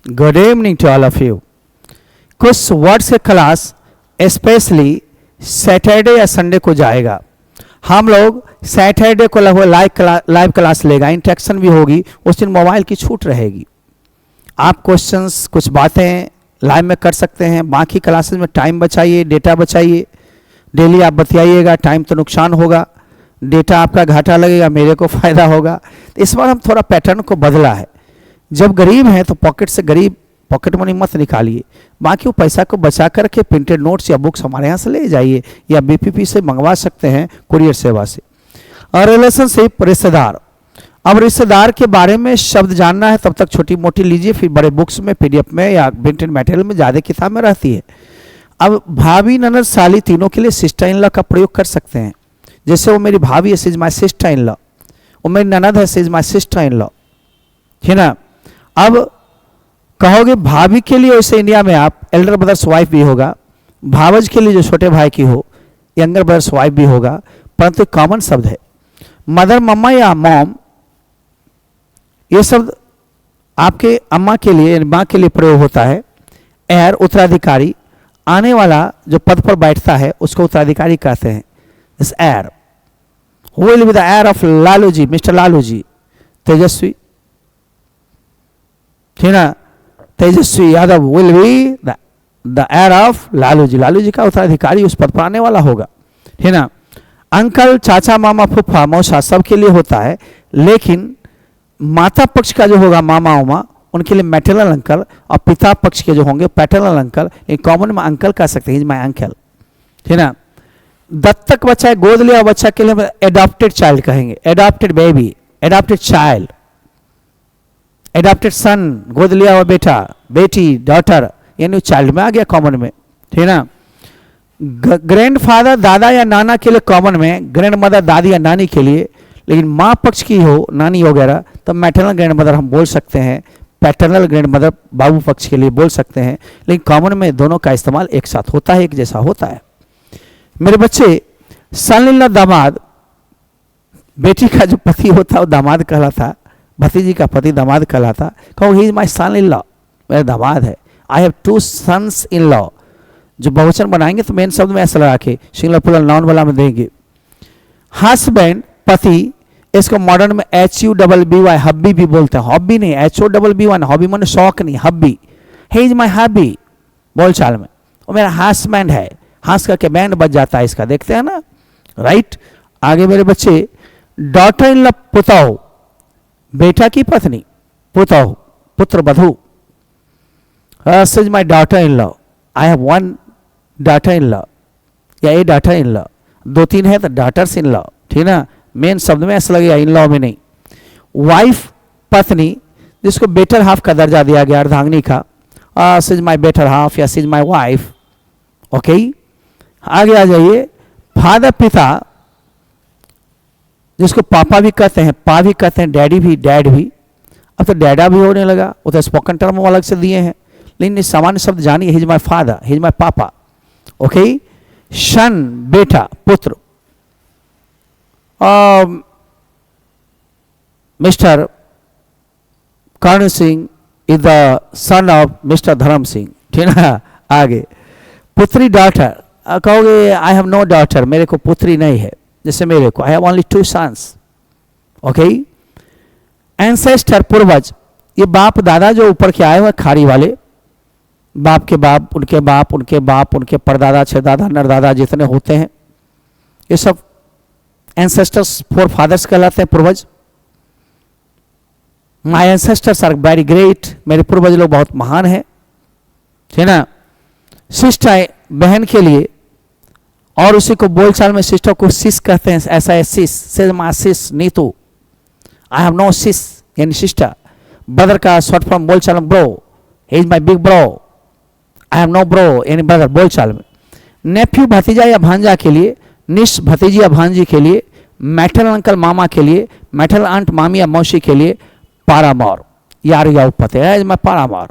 Good evening to all of you. कुछ words के class specially Saturday या Sunday को जाएगा। हम लोग सैटरडे को लगभग लाइव क्लास लेगा, इंटरेक्शन भी होगी, उस दिन मोबाइल की छूट रहेगी। आप क्वेश्चंस कुछ बातें लाइव में कर सकते हैं, बाकी क्लासेस में टाइम बचाइए, डेटा बचाइए। डेली आप बतियाइएगा, टाइम तो नुकसान होगा, डेटा आपका घाटा लगेगा, मेरे को फ़ायदा होगा। तो इस बार हम थोड़ा पैटर्न को बदला है। जब गरीब हैं तो पॉकेट से गरीब पॉकेट मनी मत निकालिए, बाकी वो पैसा को बचा करके प्रिंटेड नोट्स या बुक्स हमारे यहाँ से ले जाइए या बीपीपी से मंगवा सकते हैं, कुरियर सेवा से। और रिलेशनशिप, रिश्तेदार। अब रिश्तेदार के बारे में शब्द जानना है तब तक छोटी मोटी लीजिए, फिर बड़े बुक्स में, पीडीएफ में या प्रिंटेड मटेरियल में, ज़्यादा किताब में रहती है। अब भाभी, ननद, साली तीनों के लिए सिस्टर इन लॉ का प्रयोग कर सकते हैं। जैसे वो मेरी भाभी है, she is my sister in law, वो मेरी ननद है, she is my sister in law, है ना। अब कहोगे भाभी के लिए, वैसे इंडिया में आप एल्डर ब्रदर्स वाइफ भी होगा, भावज के लिए जो छोटे भाई की हो यंगर ब्रदर्स वाइफ भी होगा, परंतु कॉमन शब्द है। मदर, मम्मा या मॉम, ये शब्द आपके अम्मा के लिए, माँ के लिए प्रयोग होता है। एयर, उत्तराधिकारी, आने वाला जो पद पर बैठता है उसको उत्तराधिकारी कहते हैं। इस heir, who will be the heir of Lalu ji, Mister Lalu ji, Tejashwi, ठीक ना, Tejashwi Yadav will be the heir of Lalu ji, Lalu ji का उत्तराधिकारी उस पद पर आने वाला होगा, है ना। अंकल, चाचा, मामा, फूफा, मौसा सबके लिए होता है, लेकिन माता पक्ष का जो होगा मामा उमा, उनके लिए मैटरनल अंकल, और पिता पक्ष के जो होंगे पैटर्नल अंकल। एक कॉमन में अंकल कह सकते हैं, माई अंकल, है ना। दत्तक बच्चा, गोद लिया बच्चा के लिए एडॉप्टेड चाइल्ड कहेंगे, adopted baby, adopted child, adopted son, गोद लिया हुआ बेटा, बेटी, डॉटर, यानी चाइल्ड में आ गया कॉमन में, ठीक ना। ग्रैंडफादर, दादा या नाना के लिए कॉमन में, ग्रैंड मदर, दादी या नानी के लिए। लेकिन माँ पक्ष की हो, नानी वगैरह, तो मैटरनल ग्रैंड मदर हम बोल सकते हैं, पैटर्नल ग्रैंड मदर बाबू पक्ष के लिए बोल सकते हैं। लेकिन कॉमन में दोनों का इस्तेमाल एक साथ होता है, एक जैसा होता है। मेरे बच्चे, सन इन लॉ दामाद, बेटी का जो पति होता है वो दामाद कहलाता, भतीजी का पति दामाद कहलाता। कहो ही is my sun in law, मेरा दामाद है। I have 2 sons in law, जो बहुवचन बनाएंगे तो मेन शब्द में ऐसा लगा के सिंगुलर प्लूरल नाउन वाला में देंगे। हस्बैंड, पति, इसको मॉडर्न में HUBBY, हब्बी भी बोलते हैं, हॉबी नहीं, HOBBY, हॉबी माने शौक नहीं, hubby. He is my hubby बोलचाल में, वो मेरा हस्बैंड है, हंस करके बैंड बज जाता है इसका, देखते हैं ना, राइट। आगे मेरे बच्चे, डॉटर इन लॉ, पुतौह, बेटा की पत्नी, पुतौह, पुत्र वधू। Is my daughter in law, I have 1 daughter in law या ए डॉटर इन लॉ, 2-3 है तो डॉटर्स इन लॉ, ठीक ना। मेन शब्द में ऐसा लगेगा, इन लॉ में नहीं। वाइफ, पत्नी, जिसको बेटर हाफ का दर्जा दिया गया, अर्धांगिनी का, इज माई बेटर हाफ या इज माई वाइफ, ओके। आगे आ जाइए, फादर, पिता, जिसको पापा भी कहते हैं, पा भी कहते हैं, डैडी भी, डैड भी। अब तो डैडा भी होने लगा, वो तो स्पोकन टर्म अलग से दिए हैं, लेकिन सामान्य शब्द जानिए, his my father, his my papa, okay. Son, बेटा, पुत्र। Mister Karan Singh is the son of mister Dharam Singh, ठीक ना। आगे, पुत्री, डॉटर, कहोगे आई हैव नो डॉटर, मेरे को पुत्री नहीं है, जैसे मेरे को, I have only 2 sons, okay. Ancestor, पूर्वज, ये बाप दादा जो ऊपर के आए हुए खाड़ी वाले, बाप के बाप, उनके बाप, उनके बाप, उनके परदादा, छदादा, नरदादा जितने होते हैं, ये सब एंसेस्टर्स, फोर फादर्स कहलाते हैं, पूर्वज। माई एंसेस्टर्स आर वेरी ग्रेट, मेरे पूर्वज लोग बहुत महान हैं, ठीक ना। सिस्टर, बहन के लिए, और उसी को बोलचाल में सिस्टर को सिस कहते हैं, ऐसा है सिस, से माँ sis, Neetu, I have no sis यानी सिस्टर। ब्रदर का शॉर्ट फॉर्म बोलचाल में bro, he is my big bro, I have no bro यानी ब्रदर बोलचाल में। नेफ्यू, भतीजा या भांजा के लिए, निश, भतीजी या भांजी के लिए, मैटरनल अंकल, मामा के लिए, मैटरनल आंट, मामी या मौसी के लिए, पारामौर, यार या उपपति, है मैं पारामौर,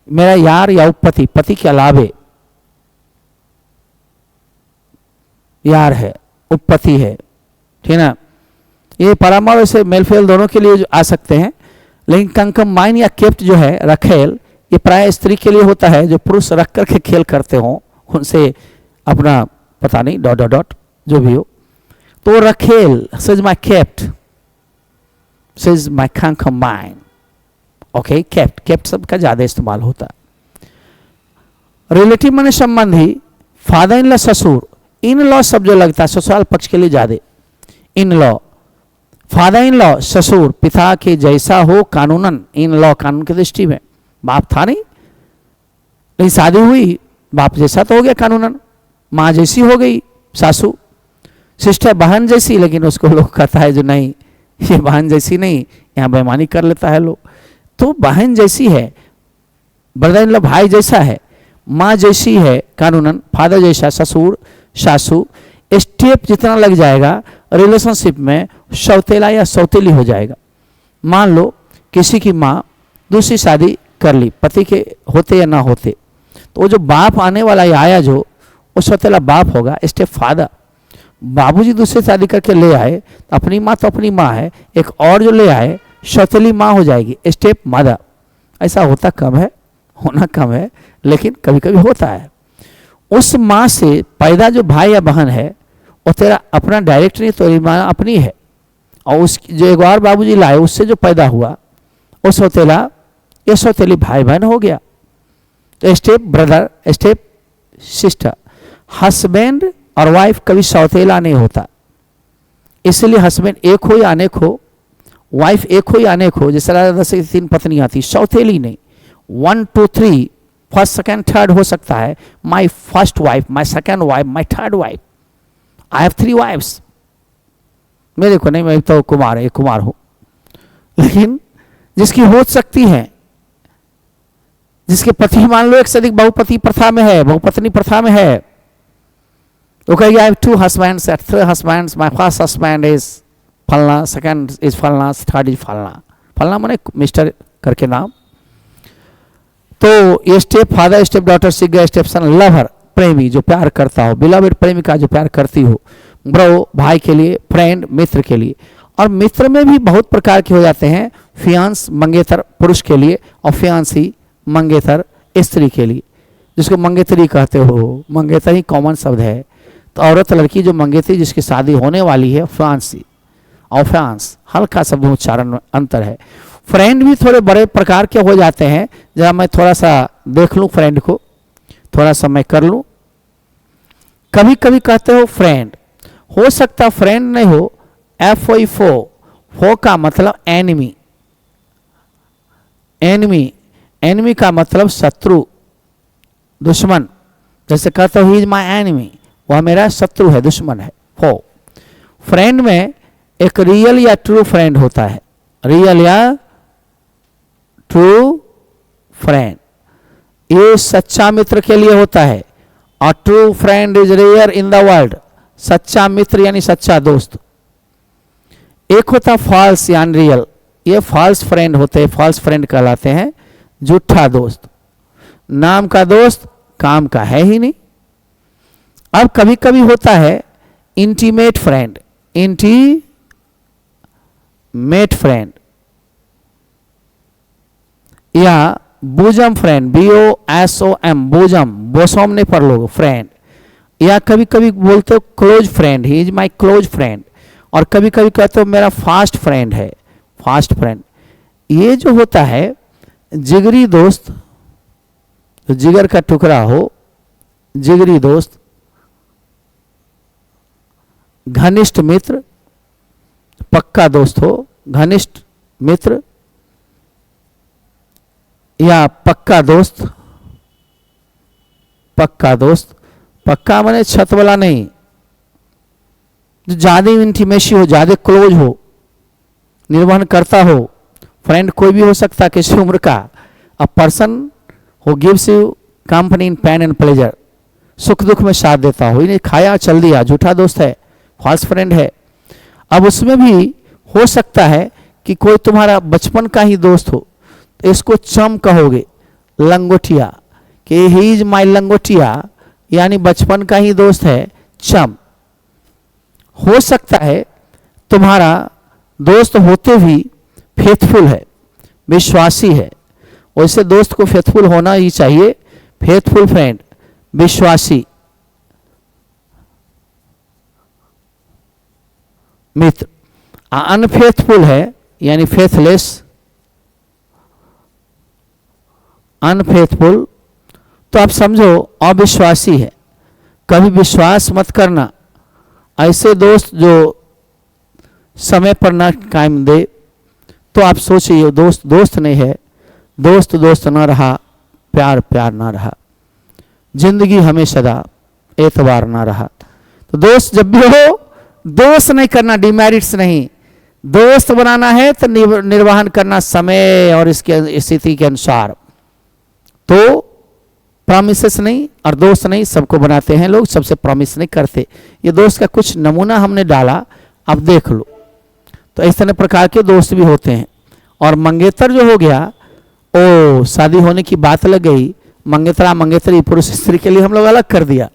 मेरा यार या उपपति, पति के अलावे यार है, उपपति है, ठीक ना। ये पारामौर से मेल फेल दोनों के लिए आ सकते हैं। लेकिन कंकम्बाइन या केप्ट जो है रखेल, ये प्राय स्त्री के लिए होता है जो पुरुष रख करके खेल करते हों, उनसे अपना पता नहीं डॉट डॉट डॉट जो भी हो। तो रखेल says my kept, says my concubine. Okay, kept, kept शब्द का ज्यादा इस्तेमाल होता है। रिलेटिव माने संबंधी, फादर इन लॉ ससुर, इन लॉ शब्द जो लगता है ससुराल पक्ष के लिए ज्यादा। In law, father in law ससुर पिता के जैसा हो कानूनन, इन लॉ कानून की दृष्टि में, बाप था नहीं लेकिन शादी हुई, बाप जैसा तो हो गया कानूनन, माँ जैसी हो गई सासू, सिस्टर बहन जैसी, लेकिन उसको लोग कहता है जो नहीं ये बहन जैसी नहीं, यहाँ बेईमानी कर लेता है लोग। तो बहन जैसी है, ब्रदर इन लॉ भाई जैसा है, माँ जैसी है कानूनन, फादर जैसा, ससुर सासू, स्टेप जितना लग जाएगा रिलेशनशिप में सौतेला या सौतेली हो जाएगा। मान लो किसी की माँ दूसरी शादी कर ली, पति के होते या ना होते, तो वो जो बाप आने वाला या आया जो वो सौतेला बाप होगा, स्टेप फादर। बाबूजी दूसरी शादी करके ले आए तो अपनी माँ तो अपनी माँ है, एक और जो ले आए सौतेली माँ हो जाएगी, स्टेप मदर। ऐसा होता कम है, होना कम है, लेकिन कभी कभी होता है। उस माँ से पैदा जो भाई या बहन है वो तेरा अपना डायरेक्ट नहीं, तेरी माँ अपनी है, और उस जो एक और बाबूजी लाए उससे जो पैदा हुआ वो सौतेला, ये सौतेली भाई बहन हो गया। तो step brother, step sister. Husband और वाइफ कभी सौतेला नहीं होता, इसलिए हस्बैंड एक हो या अनेक हो, वाइफ एक हो या अनेक हो, जैसे राजा दशरथ की 3 पत्नियां थी, सौतेली नहीं। 1 2 3 फर्स्ट सेकेंड थर्ड हो सकता है, my first wife, my second wife, my third wife, I have 3 wifes. मेरे को नहीं, मैं तो कुमार है, कुमार हूं, लेकिन जिसकी हो सकती है, जिसके पति मान लो एक से अधिक बहुपति प्रथा में है, बहुपत्नी प्रथा में है, तो कहेगी I have 2 husbands, 3 husbands, my first husband is फलना, सेकंड इज फलना, थर्ड इज फलना। फलना माने मिस्टर करके नाम। तो ये स्टेप फादर, स्टेप डॉटर, सीख गए, स्टेप सन, लवर प्रेमी जो प्यार करता हो, बिलवेड प्रेमिका जो प्यार करती हो, ब्रो भाई के लिए, फ्रेंड मित्र के लिए। और मित्र में भी बहुत प्रकार के हो जाते हैं, फियांस मंगेतर पुरुष के लिए और फियांसी मंगेतर स्त्री के लिए, जिसको मंगेतरी कहते हो। मंगेतर ही कॉमन शब्द है, तो औरत लड़की जो मंगेतरी जिसकी शादी होने वाली है, फियांसी और फियांस, हल्का शब्द उच्चारण में अंतर है। फ्रेंड भी थोड़े बड़े प्रकार के हो जाते हैं, जरा मैं थोड़ा सा देख लूं फ्रेंड को, थोड़ा सा मैं कर लूं। कभी कभी कहते हो फ्रेंड, हो सकता फ्रेंड नहीं हो, FO फो का मतलब एनिमी, एनिमी, एनिमी का मतलब शत्रु, दुश्मन। जैसे कहते हो ही इज माई एनिमी, वह मेरा शत्रु है, दुश्मन है, फो। फ्रेंड में एक रियल या ट्रू फ्रेंड होता है, रियल या ट्रू फ्रेंड, ये सच्चा मित्र के लिए होता है। और true friend is rare in the world, सच्चा मित्र यानी सच्चा दोस्त। एक होता फॉल्स या अनरियल, ये फॉल्स फ्रेंड होते हैं, फॉल्स फ्रेंड कहलाते हैं, झूठा दोस्त, नाम का दोस्त काम का है ही नहीं। अब कभी कभी होता है इंटीमेट फ्रेंड, इंटीमेट फ्रेंड या बोजम फ्रेंड, BOSOM, बोजम, बोसोम ने पर लोग फ्रेंड, या कभी कभी बोलते हो close friend, he is my close friend. और कभी कभी कहते हो मेरा फास्ट फ्रेंड है, फास्ट फ्रेंड। ये जो होता है जिगरी दोस्त, तो जिगर का टुकड़ा हो, जिगरी दोस्त, घनिष्ठ मित्र, पक्का दोस्त हो, घनिष्ठ मित्र या पक्का दोस्त। पक्का दोस्त, पक्का माने छत वाला नहीं, जो ज्यादा इंटीमेसी हो, ज्यादा क्लोज हो, निर्वहन करता हो। फ्रेंड कोई भी हो सकता, किसी उम्र का। A person who gives you company in pen and pleasure, सुख दुख में साथ देता हो, इन्हें खाया चल दिया, झूठा दोस्त है, फॉल्स फ्रेंड है। अब उसमें भी हो सकता है कि कोई तुम्हारा बचपन का ही दोस्त हो, तो इसको चम कहोगे, लंगोटिया, कि ही इज माई लंगोटिया, यानी बचपन का ही दोस्त है, चम। हो सकता है तुम्हारा दोस्त होते भी फेथफुल है, विश्वासी है, वैसे दोस्त को फेथफुल होना ही चाहिए। फेथफुल फ्रेंड, विश्वासी मित्र। अनफेथफुल है यानी फेथलेस, अनफेथफुल तो आप समझो अविश्वासी है। कभी विश्वास मत करना, ऐसे दोस्त जो समय पर ना कायम दे तो आप सोचिए दोस्त दोस्त नहीं है, दोस्त दोस्त ना रहा, प्यार प्यार ना रहा, जिंदगी हमें सदा एतबार ना रहा। तो दोस्त जब भी हो, दोस्त नहीं करना, डिमेरिट्स नहीं, दोस्त बनाना है तो निर्वहन करना समय और इसके स्थिति के अनुसार। तो प्रॉमिसेस नहीं और दोस्त नहीं, सबको बनाते हैं लोग, सबसे प्रॉमिस नहीं करते। ये दोस्त का कुछ नमूना हमने डाला, अब देख लो। तो इस तरह प्रकार के दोस्त भी होते हैं। और मंगेतर जो हो गया, ओ शादी होने की बात लग गई, मंगेतरा मंगेतरी पुरुष स्त्री के लिए हम लोग अलग कर दिया।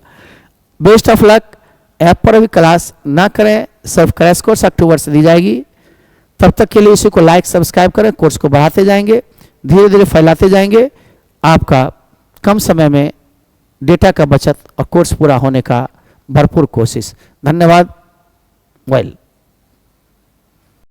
Best of luck. ऐप पर अभी क्लास ना करें, सिर्फ क्रैश कोर्स अक्टूबर से दी जाएगी। तब तक के लिए इसी को लाइक सब्सक्राइब करें, कोर्स को बढ़ाते जाएंगे, धीरे धीरे फैलाते जाएंगे। आपका कम समय में डेटा का बचत और कोर्स पूरा होने का भरपूर कोशिश। धन्यवाद। वेल